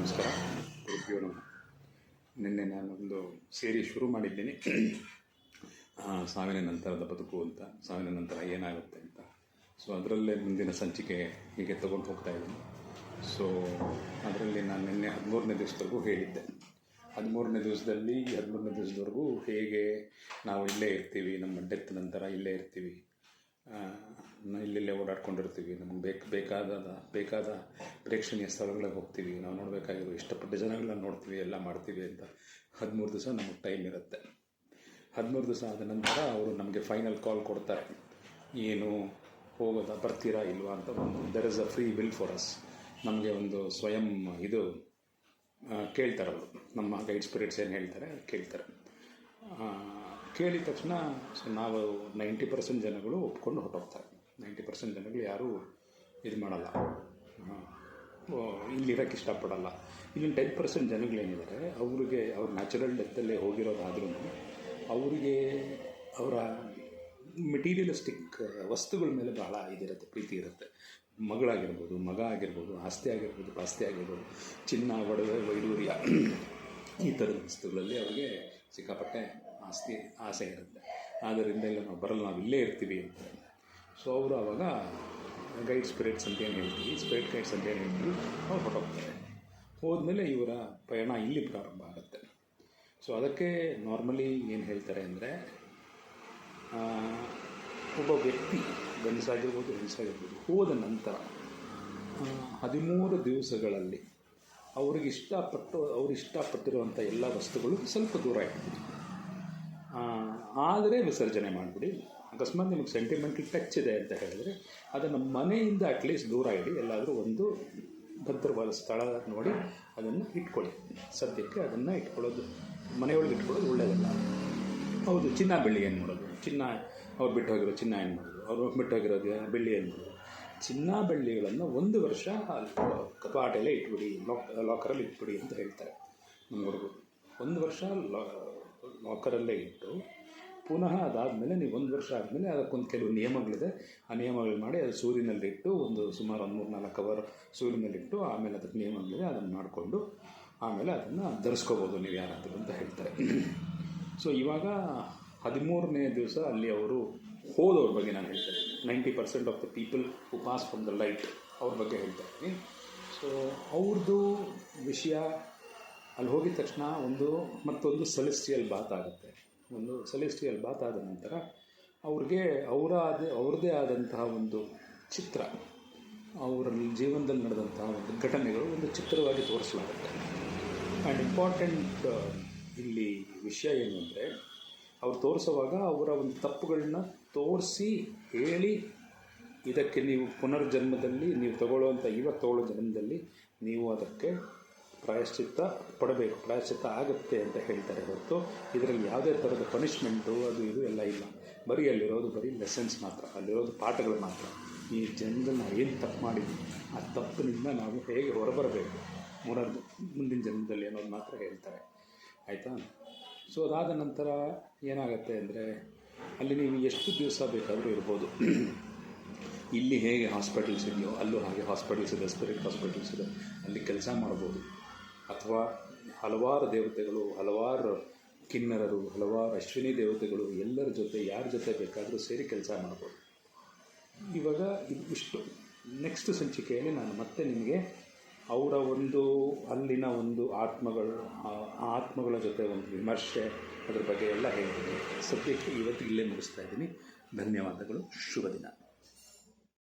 ನಮಸ್ಕಾರ. ಗುರುಭ್ಯೋ ನಮಃ. ನಿನ್ನೆ ನಾನೊಂದು ಸೀರೀಸ್ ಶುರು ಮಾಡಿದ್ದೀನಿ, ಸಾವಿನ ನಂತರದ ಬದುಕು ಅಂತ, ಸಾವಿನ ನಂತರ ಏನಾಗುತ್ತೆ ಅಂತ. ಸೊ ಅದರಲ್ಲೇ ಮುಂದಿನ ಸಂಚಿಕೆ ಹೀಗೆ ತೊಗೊಂಡು ಹೋಗ್ತಾ ಇದ್ದೀನಿ. ಸೊ ಅದರಲ್ಲಿ ನಾನು ನಿನ್ನೆ 13ನೇ ದಿವಸದವರೆಗೂ ಹೇಳಿದ್ದೆ. 13ನೇ ದಿವಸದವರೆಗೂ ಹೇಗೆ ನಾವು ಇಲ್ಲೇ ಇರ್ತೀವಿ, ನಮ್ಮ ಡೆತ್ ನಂತರ ಇಲ್ಲೇ ಇರ್ತೀವಿ, ಇಲ್ಲೆಲ್ಲೇ ಓಡಾಡ್ಕೊಂಡಿರ್ತೀವಿ, ನಮ್ಗೆ ಬೇಕಾದ ಪ್ರೇಕ್ಷಣೀಯ ಸ್ಥಳಗಳಿಗೆ ಹೋಗ್ತೀವಿ, ನಾವು ನೋಡಬೇಕಾಗಿರೋ ಇಷ್ಟಪಟ್ಟ ಜನಗಳನ್ನ ನೋಡ್ತೀವಿ, ಎಲ್ಲ ಮಾಡ್ತೀವಿ ಅಂತ 13 ದಿವಸ ನಮಗೆ ಟೈಮ್ ಇರುತ್ತೆ. 13 ದಿವಸ ಆದ ನಂತರ ಅವರು ನಮಗೆ ಫೈನಲ್ ಕಾಲ್ ಕೊಡ್ತಾರೆ, ಏನು ಹೋಗೋದಾ, ಬರ್ತೀರಾ ಇಲ್ವಾ ಅಂತ. There is a free will for us. ನಮಗೆ ಒಂದು ಸ್ವಯಂ ಇದು ಕೇಳ್ತಾರೆ ಅವರು, ನಮ್ಮ ಗೈಡ್ ಸ್ಪಿರಿಟ್ಸ್ ಏನು ಹೇಳ್ತಾರೆ ಕೇಳ್ತಾರೆ. ಕೇಳಿದ ತಕ್ಷಣ ನಾವು 90% ಜನಗಳು ಒಪ್ಕೊಂಡು ಹೊರಟೋಗ್ತಾರೆ. 90% ಜನಗಳು ಯಾರೂ ಇದು ಮಾಡಲ್ಲ, ಇಲ್ಲಿರೋಕ್ಕೆ ಇಷ್ಟಪಡಲ್ಲ. ಇಲ್ಲಿ 10% ಜನಗಳೇನಿದ್ದಾರೆ ಅವ್ರಿಗೆ ಅವ್ರ ನ್ಯಾಚುರಲ್ ಡೆತ್ತಲ್ಲೇ ಹೋಗಿರೋದಾದ್ರೂ ಅವರಿಗೆ ಅವರ ಮೆಟೀರಿಯಲಿಸ್ಟಿಕ್ ವಸ್ತುಗಳ ಮೇಲೆ ಬಹಳ ಇದಿರುತ್ತೆ, ಪ್ರೀತಿ ಇರುತ್ತೆ. ಮಗಳಾಗಿರ್ಬೋದು, ಮಗ ಆಗಿರ್ಬೋದು, ಆಸ್ತಿ ಆಗಿರ್ಬೋದು, ಪಾಸ್ತಿ ಆಗಿರ್ಬೋದು, ಚಿನ್ನ, ಒಡವೆ, ವೈಡೂರ್ಯ, ಈ ಥರದ ವಸ್ತುಗಳಲ್ಲಿ ಅವ್ರಿಗೆ ಸಿಕ್ಕಾಪಟ್ಟೆ ಆಸೆ ಇರುತ್ತೆ. ಆದ್ದರಿಂದ ಇಲ್ಲ, ನಾವು ಬರಲ್ಲ, ನಾವು ಇಲ್ಲೇ ಇರ್ತೀವಿ ಅಂತ. ಸೊ ಅವರು ಆವಾಗ ಗೈಡ್ ಸ್ಪಿರಿಟ್ಸ್ ಅಂತ ಏನು ಹೇಳ್ತೀವಿ, ಸ್ಪಿರಿಟ್ ಗೈಡ್ಸ್ ಅಂತ ಏನು ಹೇಳ್ತೀವಿ, ಅವ್ರು ಹೊರಟೋಗ್ತಾರೆ. ಹೋದ್ಮೇಲೆ ಇವರ ಪಯಣ ಇಲ್ಲಿ ಪ್ರಾರಂಭ ಆಗುತ್ತೆ. ಸೊ ಅದಕ್ಕೆ ನಾರ್ಮಲಿ ಏನು ಹೇಳ್ತಾರೆ ಅಂದರೆ, ಒಬ್ಬ ವ್ಯಕ್ತಿ ಗಂಡಸಾಗಿರ್ಬೋದು ಹೆಂಗಸಾಗಿರ್ಬೋದು ಹೋದ ನಂತರ 13 ದಿವಸಗಳಲ್ಲಿ ಅವ್ರು ಇಷ್ಟಪಟ್ಟಿರುವಂಥ ಎಲ್ಲ ವಸ್ತುಗಳು ಸ್ವಲ್ಪ ದೂರ ಇಡ್ಬೋದು. ಆದರೆ ವಿಸರ್ಜನೆ ಮಾಡಿಬಿಡಿ. ಅಕಸ್ಮಾತ್ ನಿಮಗೆ ಸೆಂಟಿಮೆಂಟಲ್ ಟಚ್ ಇದೆ ಅಂತ ಹೇಳಿದ್ರೆ ಅದನ್ನು ಮನೆಯಿಂದ ಅಟ್ಲೀಸ್ಟ್ ದೂರ ಇಡಿ, ಎಲ್ಲಾದರೂ ಒಂದು ಭದ್ರವಾದ ಸ್ಥಳ ನೋಡಿ ಅದನ್ನು ಇಟ್ಕೊಳ್ಳಿ. ಸದ್ಯಕ್ಕೆ ಅದನ್ನು ಇಟ್ಕೊಳ್ಳೋದು, ಮನೆಯೊಳಗೆ ಇಟ್ಕೊಳ್ಳೋದು ಒಳ್ಳೆಯದಲ್ಲ. ಹೌದು, ಚಿನ್ನ ಬೆಳ್ಳಿ ಏನು ಮಾಡೋದು, ಅವ್ರು ಬಿಟ್ಟು ಹೋಗಿರೋ ಚಿನ್ನ ಏನು ಮಾಡೋದು, ಅವರು ಬಿಟ್ಟು ಹೋಗಿರೋದು ಬೆಳ್ಳಿ ಏನು ಮಾಡೋದು. ಚಿನ್ನ ಬೆಳ್ಳಿಗಳನ್ನು 1 ವರ್ಷ ಕಪಾಟೆಲ್ಲೇ ಇಟ್ಬಿಡಿ, ಲಾಕರಲ್ಲಿ ಇಟ್ಬಿಡಿ ಅಂತ ಹೇಳ್ತಾರೆ ನಮ್ಮವರೆಗೂ. 1 ವರ್ಷ ಲಾಕರಲ್ಲೇ ಇಟ್ಟು ಪುನಃ ಅದಾದಮೇಲೆ ನೀವು 1 ವರ್ಷ ಆದಮೇಲೆ ಅದಕ್ಕೊಂದು ಕೆಲವು ನಿಯಮಗಳಿದೆ. ಆ ನಿಯಮಗಳು ಮಾಡಿ ಅದು ಸೂರ್ಯನಲ್ಲಿಟ್ಟು ಸುಮಾರು 3-4 ಅವರ್ ಸೂರ್ಯನಲ್ಲಿಟ್ಟು ಆಮೇಲೆ ಅದಕ್ಕೆ ನಿಯಮಗಳಿದೆ, ಅದನ್ನು ಮಾಡಿಕೊಂಡು ಆಮೇಲೆ ಅದನ್ನು ಧರಿಸ್ಕೋಬೋದು ನೀವು ಯಾರಾದರೂ ಅಂತ ಹೇಳ್ತಾರೆ. ಸೊ ಇವಾಗ 13ನೇ ದಿವಸ ಅಲ್ಲಿ ಅವರು ಹೋದವ್ರ ಬಗ್ಗೆ ನಾನು ಹೇಳ್ತೇನೆ. 90% of the people who pass from the light ಅವ್ರ ಬಗ್ಗೆ ಹೇಳ್ತಾ ಇದ್ದೀನಿ. ಸೊ ಅವ್ರದ್ದು ವಿಷಯ ಅಲ್ಲಿ ಹೋಗಿದ ತಕ್ಷಣ ಮತ್ತೊಂದು ಸೆಲೆಸ್ಟಿಯಲ್ ಬಾತ್ ಆಗುತ್ತೆ. ಒಂದು ಸೆಲೆಸ್ಟಿಯಲ್ ಬಾತ್ ಆದ ನಂತರ ಅವ್ರಿಗೆ ಅವ್ರದ್ದೇ ಆದಂತಹ ಒಂದು ಚಿತ್ರ, ಅವರ ಜೀವನದಲ್ಲಿ ನಡೆದಂತಹ ಒಂದು ಘಟನೆಗಳು ಒಂದು ಚಿತ್ರವಾಗಿ ತೋರಿಸಲಾಗುತ್ತೆ. ಆ್ಯಂಡ್ ಇಂಪಾರ್ಟೆಂಟ್ ಇಲ್ಲಿ ವಿಷಯ ಏನು ಅಂದರೆ, ಅವ್ರು ತೋರಿಸುವಾಗ ಅವರ ಒಂದು ತಪ್ಪುಗಳನ್ನ ತೋರಿಸಿ ಹೇಳಿ, ಇದಕ್ಕೆ ನೀವು ಪುನರ್ಜನ್ಮದಲ್ಲಿ ನೀವು ತಗೊಳ್ಳೋ ಜನ್ಮದಲ್ಲಿ ನೀವು ಅದಕ್ಕೆ ಪ್ರಾಯಶ್ಚಿತ್ತ ಪಡಬೇಕು, ಪ್ರಾಯಶ್ಚಿತ್ತ ಆಗುತ್ತೆ ಅಂತ ಹೇಳ್ತಾರೆ ಹೊರತು ಇದರಲ್ಲಿ ಯಾವುದೇ ಥರದ ಪನಿಷ್ಮೆಂಟು ಅದು ಇದು ಎಲ್ಲ ಇಲ್ಲ. ಅಲ್ಲಿರೋದು ಬರೀ ಲೆಸನ್ಸ್ ಮಾತ್ರ, ಅಲ್ಲಿರೋದು ಪಾಠಗಳು ಮಾತ್ರ. ಈ ಜನ್ಮದಲ್ಲಿ ನಾವು ಏನು ತಪ್ಪು ಮಾಡಿದ್ವಿ, ಆ ತಪ್ಪಿನಿಂದ ನಾವು ಹೇಗೆ ಹೊರಬರಬೇಕು ಮುಂದಿನ ಜನ್ಮದಲ್ಲಿ ಅನ್ನೋದು ಮಾತ್ರ ಹೇಳ್ತಾರೆ. ಆಯಿತಾ? ಸೊ ಅದಾದ ನಂತರ ಏನಾಗುತ್ತೆ ಅಂದರೆ, ಅಲ್ಲಿ ನೀವು ಎಷ್ಟು ದಿವಸ ಬೇಕಾದರೂ ಇರ್ಬೋದು. ಇಲ್ಲಿ ಹೇಗೆ ಹಾಸ್ಪಿಟಲ್ಸ್ ಇದೆಯೋ ಅಲ್ಲೂ ಹಾಗೆ ಹಾಸ್ಪಿಟಲ್ಸ್ ಇದೆ, ಸ್ಪಿರಿಟ್ ಹಾಸ್ಪಿಟಲ್ಸ್ ಇದೆ, ಅಲ್ಲಿ ಕೆಲಸ ಮಾಡ್ಬೋದು. ಅಥವಾ ಹಲವಾರು ದೇವತೆಗಳು, ಹಲವಾರು ಕಿನ್ನರರು, ಹಲವಾರು ಅಶ್ವಿನಿ ದೇವತೆಗಳು, ಎಲ್ಲರ ಜೊತೆ ಯಾರ ಜೊತೆ ಬೇಕಾದರೂ ಸೇರಿ ಕೆಲಸ ಮಾಡ್ಬೋದು. ಇವಾಗ ಇಷ್ಟು ನೆಕ್ಸ್ಟ್ ಸಂಚಿಕೆಯಲ್ಲಿ ನಾನು ಮತ್ತೆ ನಿಮಗೆ ಅವರ ಅಲ್ಲಿನ ಆತ್ಮಗಳ ಜೊತೆ ಒಂದು ವಿಮರ್ಶೆ, ಅದ್ರ ಬಗ್ಗೆ ಎಲ್ಲ ಹೇಳ್ತೀನಿ. ಸದ್ಯಕ್ಕೆ ಇವತ್ತು ಇಲ್ಲೇ ಮುಗಿಸ್ತಾ ಇದ್ದೀನಿ. ಧನ್ಯವಾದಗಳು. ಶುಭ ದಿನ.